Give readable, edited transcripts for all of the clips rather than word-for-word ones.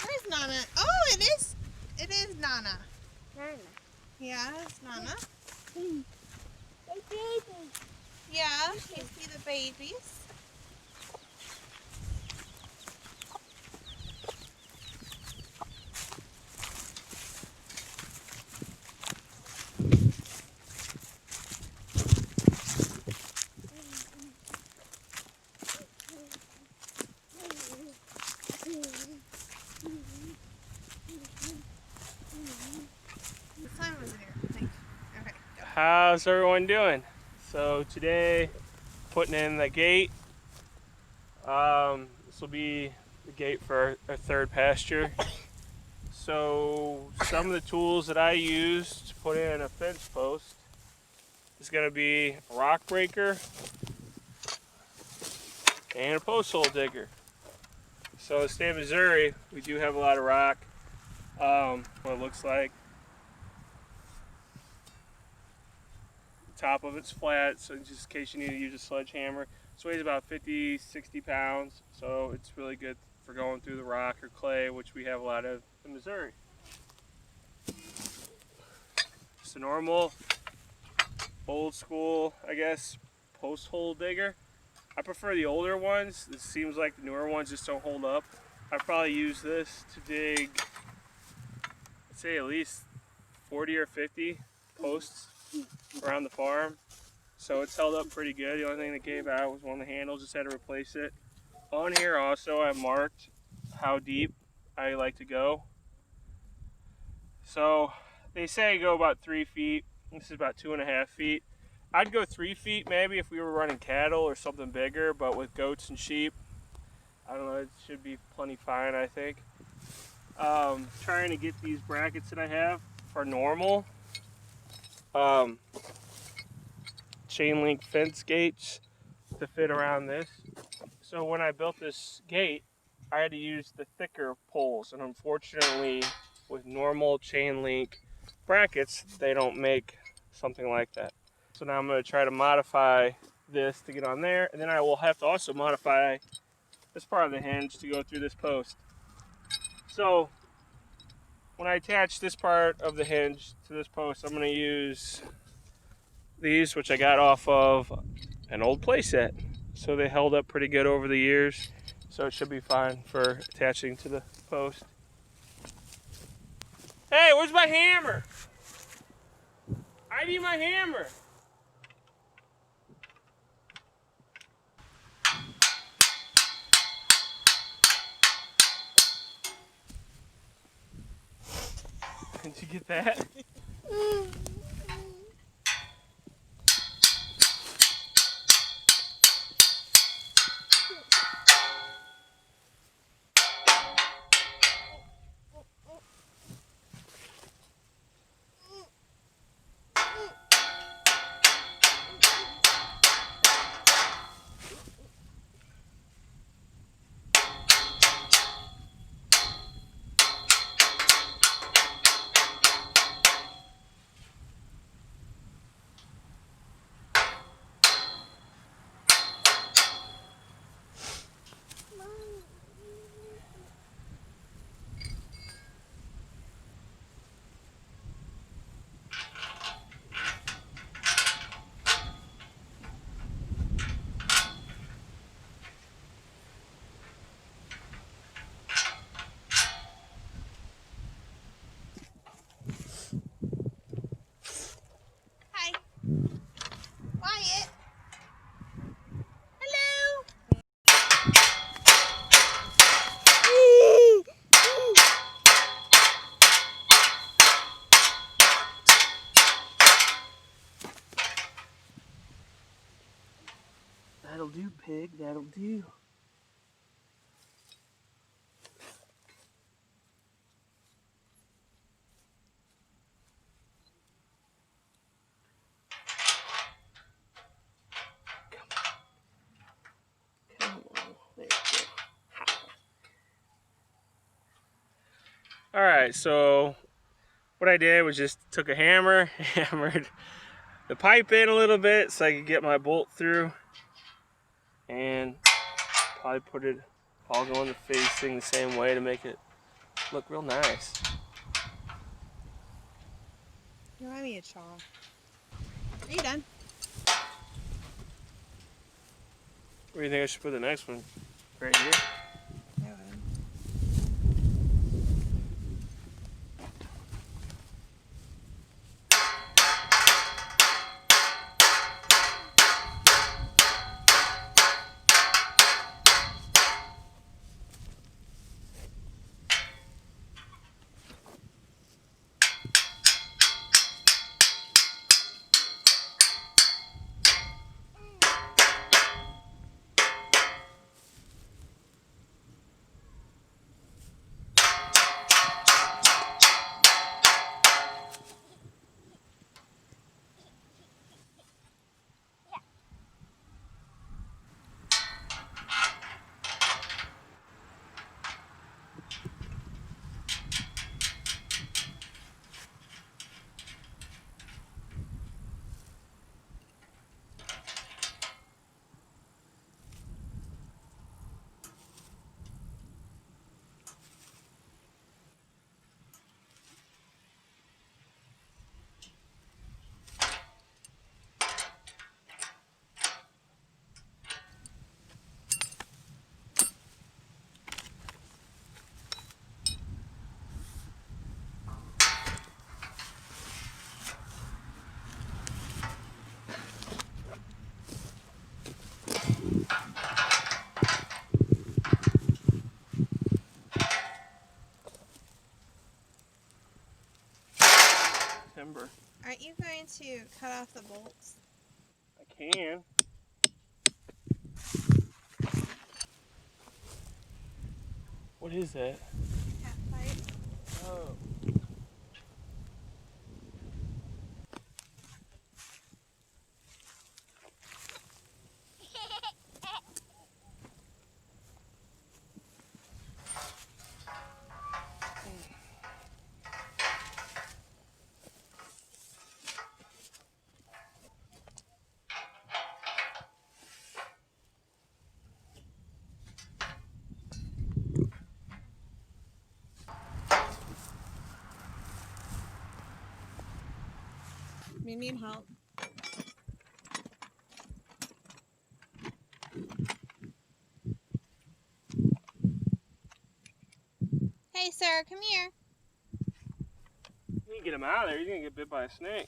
Where's Nana? Oh, it is. It is Nana. Nana. Yeah, it's Nana. Hey, baby. Yeah, you see the babies. The sign was here, I think. Okay, go. How's everyone doing? So today, putting in the gate. This will be the gate for our third pasture. So some of the tools that I use to put in a fence post is going to be a rock breaker and a post hole digger. So in the state of Missouri, we do have a lot of rock. What it looks like. The top of it's flat, so just in case you need to use a sledgehammer. This weighs about 50, 60 pounds, so it's really good for going through the rock or clay, which we have a lot of in Missouri. Just a normal, old school, I guess, post hole digger. I prefer the older ones. It seems like the newer ones just don't hold up. I probably use this to dig, I'd say at least 40 or 50 posts around the farm. So it's held up pretty good. The only thing that gave out was one of the handles, just had to replace it. On here also I marked how deep I like to go. So they say go about 3 feet. This is about 2.5 feet. I'd go 3 feet maybe if we were running cattle or something bigger, but with goats and sheep, I don't know, it should be plenty fine, I think. Trying to get these brackets that I have for normal chain link fence gates to fit around this. So when I built this gate, I had to use the thicker poles, and unfortunately with normal chain link brackets, they don't make something like that. So now I'm going to try to modify this to get on there, and then I will have to also modify this part of the hinge to go through this post. So when I attach this part of the hinge to this post, I'm going to use these, which I got off of an old playset. So they held up pretty good over the years, so it should be fine for attaching to the post. Hey, where's my hammer? I need my hammer. Did you get that? Hi. Wyatt. Hello. That'll do, pig, that'll do. Come on, there you go. All right, so what I did was just took a hammer, hammered the pipe in a little bit so I could get my bolt through, and probably put it all going facing the same way to make it look real nice. You remind me of Chaw. Are you done? Where do you think I should put the next one? Right here? I would. Timber. Aren't you going to cut off the bolts? I can. What is that? Cat pipe. Oh. You need help. Hey, sir, come here. You can get him out of there. He's gonna get bit by a snake.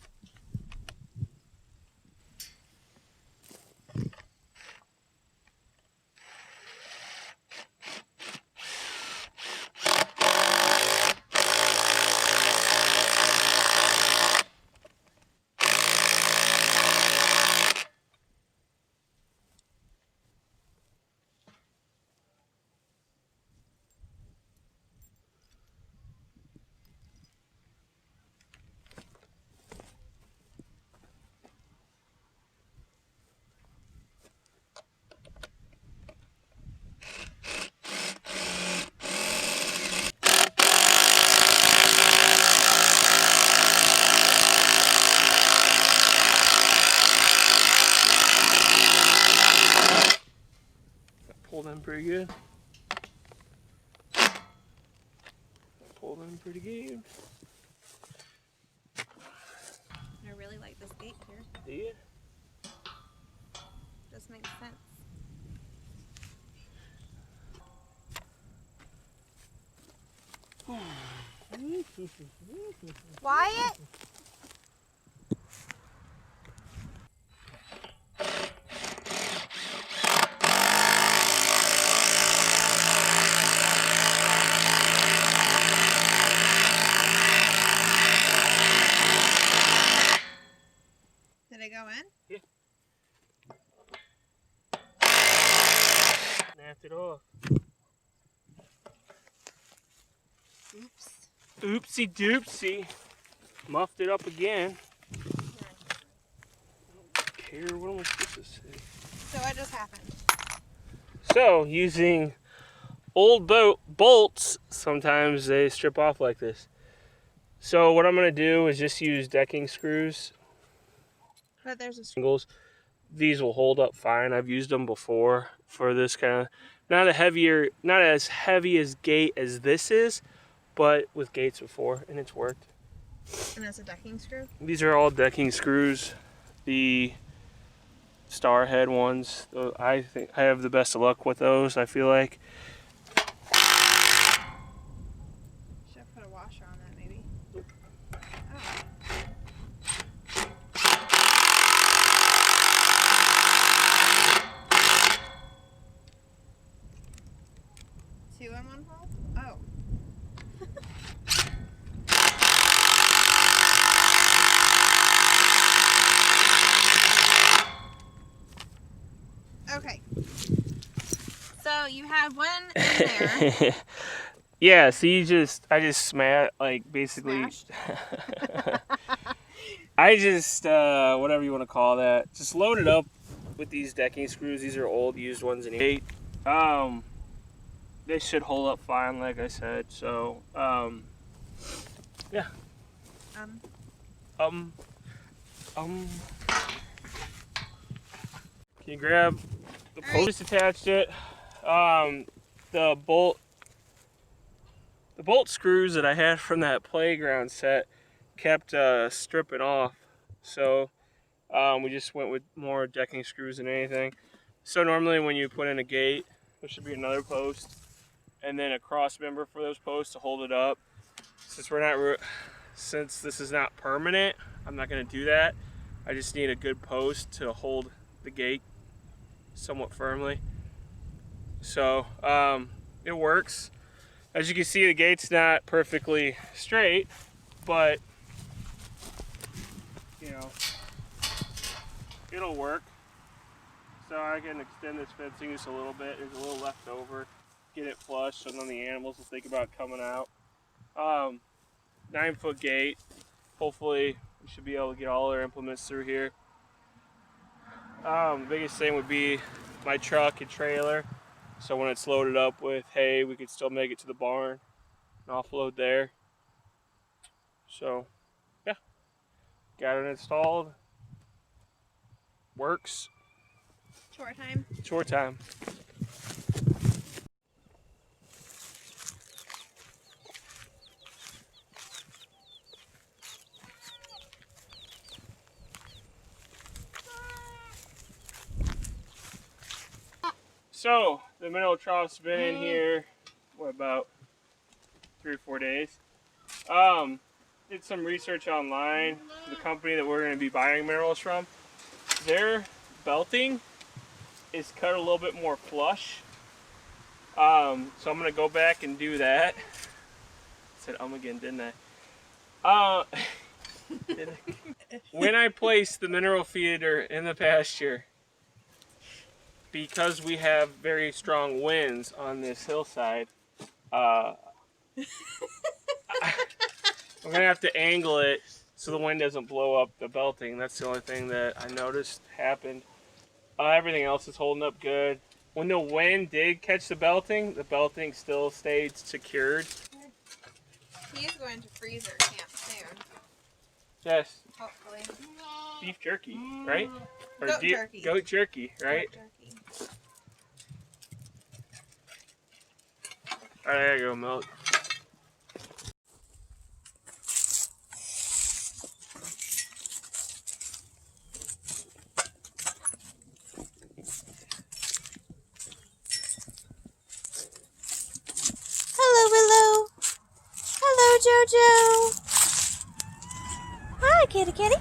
Pull them pretty good. Pull them pretty good. I really like this gate here. Do you? This makes sense. Wyatt? Did it go in? Yeah. Snapped it off. Oops. Oopsie doopsie. Muffed it up again. I don't care what am I supposed to say. So what just happened? So, using old bolts, sometimes they strip off like this. So what I'm going to do is just use decking screws. But there's a Singles. These will hold up fine. I've used them before for this kind of, not as heavy as gate as this is, but with gates before, and it's worked. And that's a decking screw? These are all decking screws. The star head ones, I think I have the best of luck with those, I feel like. Should have put a washer on that maybe. Two in one hole? Oh. Okay. So you have one in there. Yeah, so I just smash, like, basically. I just, whatever you want to call that, just load it up with these decking screws. These are old used ones in 8. They should hold up fine, like I said. So, yeah. Can you grab the post? Just attached it. The bolt screws that I had from that playground set kept stripping off. So we just went with more decking screws than anything. So normally when you put in a gate, there should be another post and then a cross member for those posts to hold it up. Since this is not permanent, I'm not going to do that. I just need a good post to hold the gate somewhat firmly. So it works. As you can see, the gate's not perfectly straight, but you know, it'll work. So I can extend this fencing just a little bit. There's a little left over. Get it flush so none of the animals will think about coming out. 9-foot gate. Hopefully we should be able to get all our implements through here. The biggest thing would be my truck and trailer. So when it's loaded up with hay, we could still make it to the barn and offload there. So yeah, got it installed. Works. Chore time. Chore time. So the mineral trough's been in here, what, about 3 or 4 days. Did some research online. The company that we're going to be buying minerals from, their belting is cut a little bit more flush. So I'm going to go back and do that. I said again, didn't I? When I place the mineral feeder in the pasture, because we have very strong winds on this hillside, I'm going to have to angle it so the wind doesn't blow up the belting. That's the only thing that I noticed happened. Everything else is holding up good. When the wind did catch the belting still stayed secured. He's going to freezer camp soon. Yes. Hopefully. Beef jerky, right? Or Goat jerky. Goat jerky, right? Goat jerky. All right, there you go, milk. Hello, Willow. Hello, Jojo. Hi, kitty kitty.